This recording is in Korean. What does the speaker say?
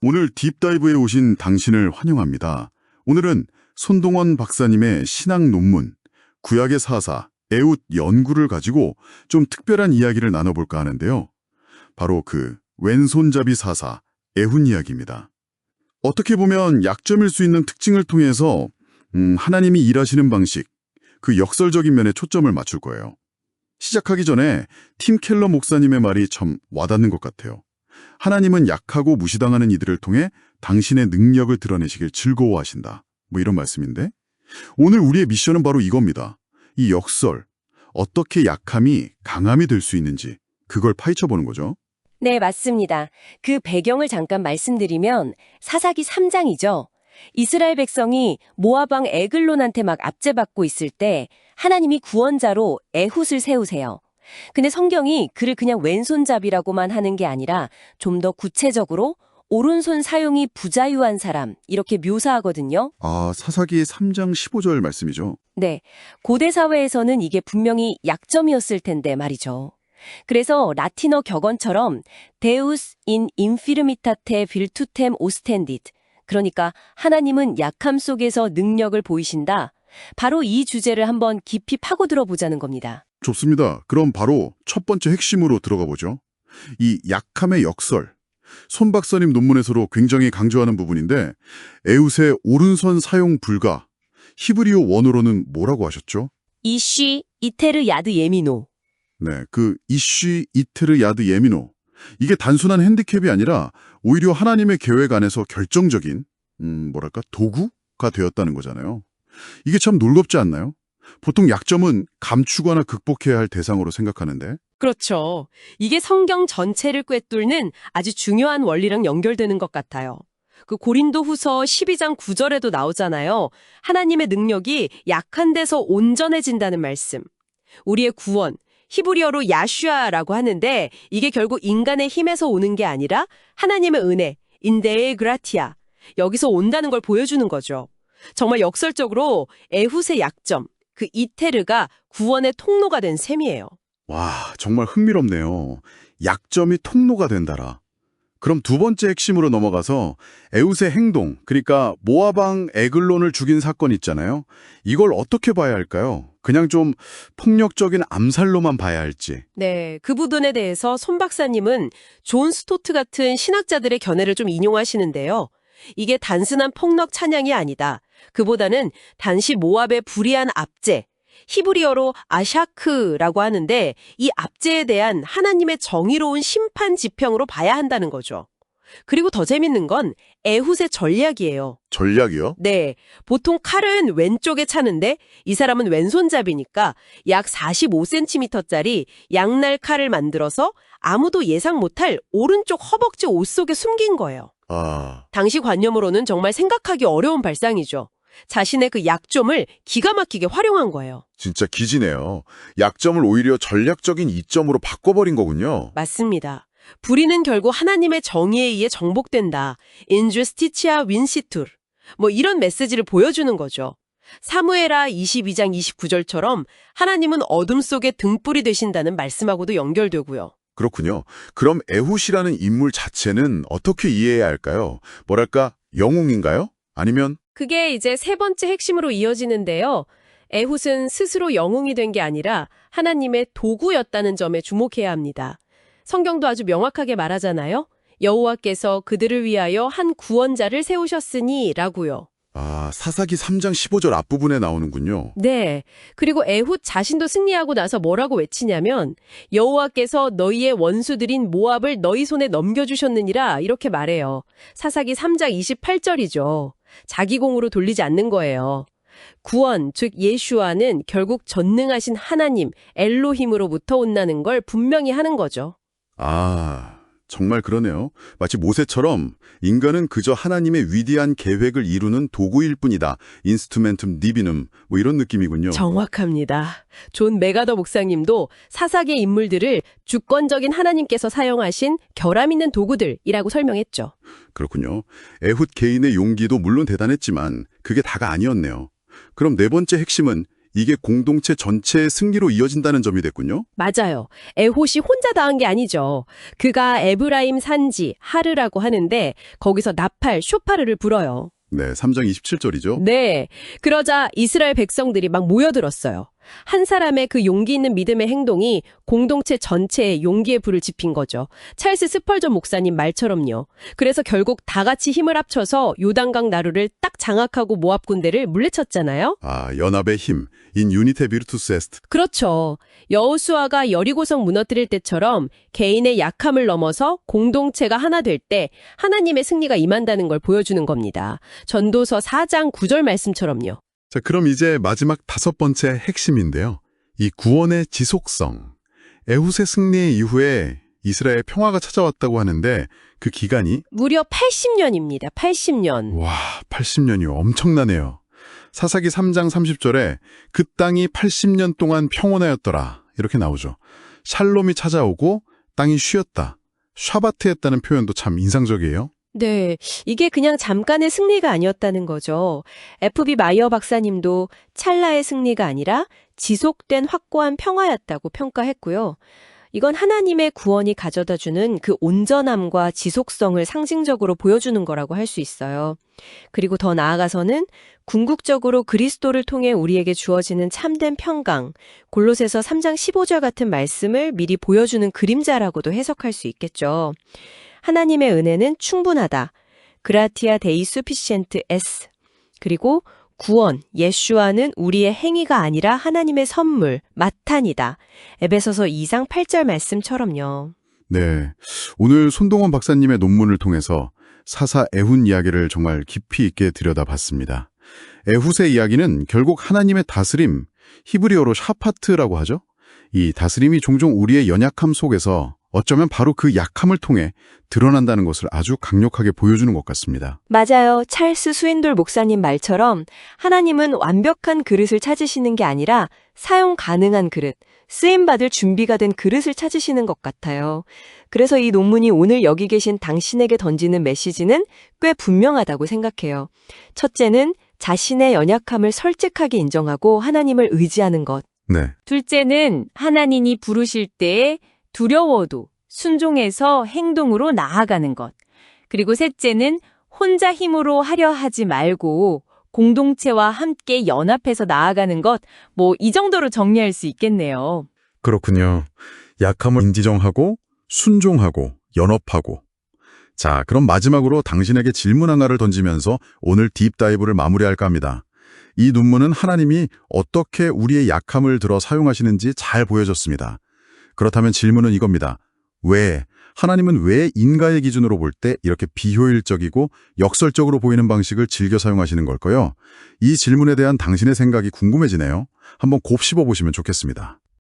오늘 딥다이브에 오신 당신을 환영합니다. 오늘은 손동원 박사님의 신학 논문, 구약의 사사, 에훗 연구를 가지고 좀 특별한 이야기를 나눠볼까 하는데요. 바로 그 왼손잡이 사사, 에훗 이야기입니다. 어떻게 보면 약점일 수 있는 특징을 통해서 하나님이 일하시는 방식, 그 역설적인 면에 초점을 맞출 거예요. 시작하기 전에 팀 켈러 목사님의 말이 참 와닿는 것 같아요. 하나님은 약하고 무시당하는 이들을 통해 당신의 능력을 드러내시길 즐거워하신다. 뭐 이런 말씀인데 오늘 우리의 미션은 바로 이겁니다. 이 역설, 어떻게 약함이 강함이 될 수 있는지 그걸 파헤쳐보는 거죠. 네, 맞습니다. 그 배경을 잠깐 말씀드리면 사사기 3장이죠. 이스라엘 백성이 모압 왕 에글론한테 막 압제받고 있을 때 하나님이 구원자로 에훗을 세우세요. 근데 성경이 그를 그냥 왼손잡이라고만 하는 게 아니라 좀 더 구체적으로 오른손 사용이 부자유한 사람 이렇게 묘사하거든요. 사사기 3장 15절 말씀이죠. 네, 고대 사회에서는 이게 분명히 약점이었을 텐데 말이죠. 그래서 라틴어 격언처럼 Deus in infirmitate virtutem ostendit, 그러니까 하나님은 약함 속에서 능력을 보이신다. 바로 이 주제를 한번 깊이 파고들어 보자는 겁니다. 좋습니다. 그럼 바로 첫 번째 핵심으로 들어가 보죠. 이 약함의 역설. 손 박사님 논문에서도 굉장히 강조하는 부분인데 에훗의 오른손 사용 불가. 히브리어 원어로는 뭐라고 하셨죠? 이쉬 이테르 야드 예미노. 네, 그 이쉬 이테르 야드 예미노. 이게 단순한 핸디캡이 아니라 오히려 하나님의 계획 안에서 결정적인 도구가 되었다는 거잖아요. 이게 참 놀랍지 않나요? 보통 약점은 감추거나 극복해야 할 대상으로 생각하는데 그렇죠. 이게 성경 전체를 꿰뚫는 아주 중요한 원리랑 연결되는 것 같아요. 그 고린도후서 12장 9절에도 나오잖아요. 하나님의 능력이 약한 데서 온전해진다는 말씀. 우리의 구원, 히브리어로 야슈아라고 하는데 이게 결국 인간의 힘에서 오는 게 아니라 하나님의 은혜, 인데에 그라티아, 여기서 온다는 걸 보여주는 거죠. 정말 역설적으로 에훗의 약점, 그 이테르가 구원의 통로가 된 셈이에요. 와, 정말 흥미롭네요. 약점이 통로가 된다라. 그럼 두 번째 핵심으로 넘어가서 에훗의 행동, 그러니까 모압 왕 에글론을 죽인 사건 있잖아요. 이걸 어떻게 봐야 할까요? 그냥 좀 폭력적인 암살로만 봐야 할지. 네, 그 부분에 대해서 손 박사님은 존 스토트 같은 신학자들의 견해를 좀 인용하시는데요. 이게 단순한 폭력 찬양이 아니다. 그보다는 단시 모압의 불의한 압제, 히브리어로 아샤크라고 하는데 이 압제에 대한 하나님의 정의로운 심판 지평으로 봐야 한다는 거죠. 그리고 더 재밌는 건 에훗의 전략이에요. 전략이요? 네, 보통 칼은 왼쪽에 차는데 이 사람은 왼손잡이니까 약 45cm짜리 양날 칼을 만들어서 아무도 예상 못할 오른쪽 허벅지 옷 속에 숨긴 거예요. 당시 관념으로는 정말 생각하기 어려운 발상이죠. 자신의 그 약점을 기가 막히게 활용한 거예요. 진짜 기지네요. 약점을 오히려 전략적인 이점으로 바꿔버린 거군요. 맞습니다. 불의는 결국 하나님의 정의에 의해 정복된다. 인주스티치아 윈시툴. 이런 메시지를 보여주는 거죠. 사무엘하 22장 29절처럼 하나님은 어둠 속에 등불이 되신다는 말씀하고도 연결되고요. 그렇군요. 그럼 에훗이라는 인물 자체는 어떻게 이해해야 할까요? 뭐랄까, 영웅인가요? 아니면 그게 이제 세 번째 핵심으로 이어지는데요. 에훗은 스스로 영웅이 된 게 아니라 하나님의 도구였다는 점에 주목해야 합니다. 성경도 아주 명확하게 말하잖아요. 여호와께서 그들을 위하여 한 구원자를 세우셨으니 라고요. 사사기 3장 15절 앞부분에 나오는군요. 네. 그리고 에훗 자신도 승리하고 나서 뭐라고 외치냐면 여호와께서 너희의 원수들인 모압을 너희 손에 넘겨주셨느니라 이렇게 말해요. 사사기 3장 28절이죠. 자기 공으로 돌리지 않는 거예요. 구원, 즉 예슈아는 결국 전능하신 하나님, 엘로힘으로부터 온다는 걸 분명히 하는 거죠. 정말 그러네요. 마치 모세처럼 인간은 그저 하나님의 위대한 계획을 이루는 도구일 뿐이다. 인스트루멘tum 디비눔, 이런 느낌이군요. 정확합니다. 존 메가더 목사님도 사사기의 인물들을 주권적인 하나님께서 사용하신 결함 있는 도구들이라고 설명했죠. 그렇군요. 에훗 개인의 용기도 물론 대단했지만 그게 다가 아니었네요. 그럼 네 번째 핵심은 이게 공동체 전체의 승리로 이어진다는 점이 됐군요. 맞아요. 에톳이 혼자 다 한 게 아니죠. 그가 에브라임 산지 하르라고 하는데 거기서 나팔, 쇼파르를 불어요. 네, 3장 27절이죠. 네. 그러자 이스라엘 백성들이 막 모여들었어요. 한 사람의 그 용기 있는 믿음의 행동이 공동체 전체에 용기의 불을 지핀 거죠. 찰스 스펄전 목사님 말처럼요. 그래서 결국 다 같이 힘을 합쳐서 요단강 나루를 딱 장악하고 모압 군대를 물리쳤잖아요. 아, 연합의 힘, in unite virtus est. 그렇죠. 여호수아가 여리고성 무너뜨릴 때처럼 개인의 약함을 넘어서 공동체가 하나 될 때 하나님의 승리가 임한다는 걸 보여주는 겁니다. 전도서 4장 9절 말씀처럼요. 자, 그럼 이제 마지막 5번째 핵심인데요. 이 구원의 지속성. 에훗의 승리 이후에 이스라엘 평화가 찾아왔다고 하는데 그 기간이 무려 80년입니다. 80년. 와, 80년이요. 엄청나네요. 사사기 3장 30절에 그 땅이 80년 동안 평온하였더라. 이렇게 나오죠. 샬롬이 찾아오고 땅이 쉬었다. 샤바트했다는 표현도 참 인상적이에요. 네, 이게 그냥 잠깐의 승리가 아니었다는 거죠. F.B. 마이어 박사님도 찰나의 승리가 아니라 지속된 확고한 평화였다고 평가했고요. 이건 하나님의 구원이 가져다주는 그 온전함과 지속성을 상징적으로 보여주는 거라고 할 수 있어요. 그리고 더 나아가서는 궁극적으로 그리스도를 통해 우리에게 주어지는 참된 평강, 골로새서 3장 15절 같은 말씀을 미리 보여주는 그림자라고도 해석할 수 있겠죠. 하나님의 은혜는 충분하다. 그라티아 데이 수피시엔트 에스. 그리고 구원, 예슈아는 우리의 행위가 아니라 하나님의 선물, 마탄이다. 에베소서 2장 8절 말씀처럼요. 네, 오늘 손동원 박사님의 논문을 통해서 사사 에훗 이야기를 정말 깊이 있게 들여다봤습니다. 에훗의 이야기는 결국 하나님의 다스림, 히브리어로 샤파트라고 하죠. 이 다스림이 종종 우리의 연약함 속에서 어쩌면 바로 그 약함을 통해 드러난다는 것을 아주 강력하게 보여주는 것 같습니다. 맞아요. 찰스 스윈돌 목사님 말처럼 하나님은 완벽한 그릇을 찾으시는 게 아니라 사용 가능한 그릇, 쓰임받을 준비가 된 그릇을 찾으시는 것 같아요. 그래서 이 논문이 오늘 여기 계신 당신에게 던지는 메시지는 꽤 분명하다고 생각해요. 첫째는 자신의 연약함을 솔직하게 인정하고 하나님을 의지하는 것. 네, 둘째는 하나님이 부르실 때에 두려워도 순종해서 행동으로 나아가는 것. 그리고 셋째는 혼자 힘으로 하려 하지 말고 공동체와 함께 연합해서 나아가는 것. 이 정도로 정리할 수 있겠네요. 그렇군요. 약함을 인지정하고 순종하고 연합하고. 자, 그럼 마지막으로 당신에게 질문 하나를 던지면서 오늘 딥다이브를 마무리할까 합니다. 이 논문은 하나님이 어떻게 우리의 약함을 들어 사용하시는지 잘 보여줬습니다. 그렇다면 질문은 이겁니다. 하나님은 왜 인가의 기준으로 볼 때 이렇게 비효율적이고 역설적으로 보이는 방식을 즐겨 사용하시는 걸까요? 이 질문에 대한 당신의 생각이 궁금해지네요. 한번 곱씹어 보시면 좋겠습니다.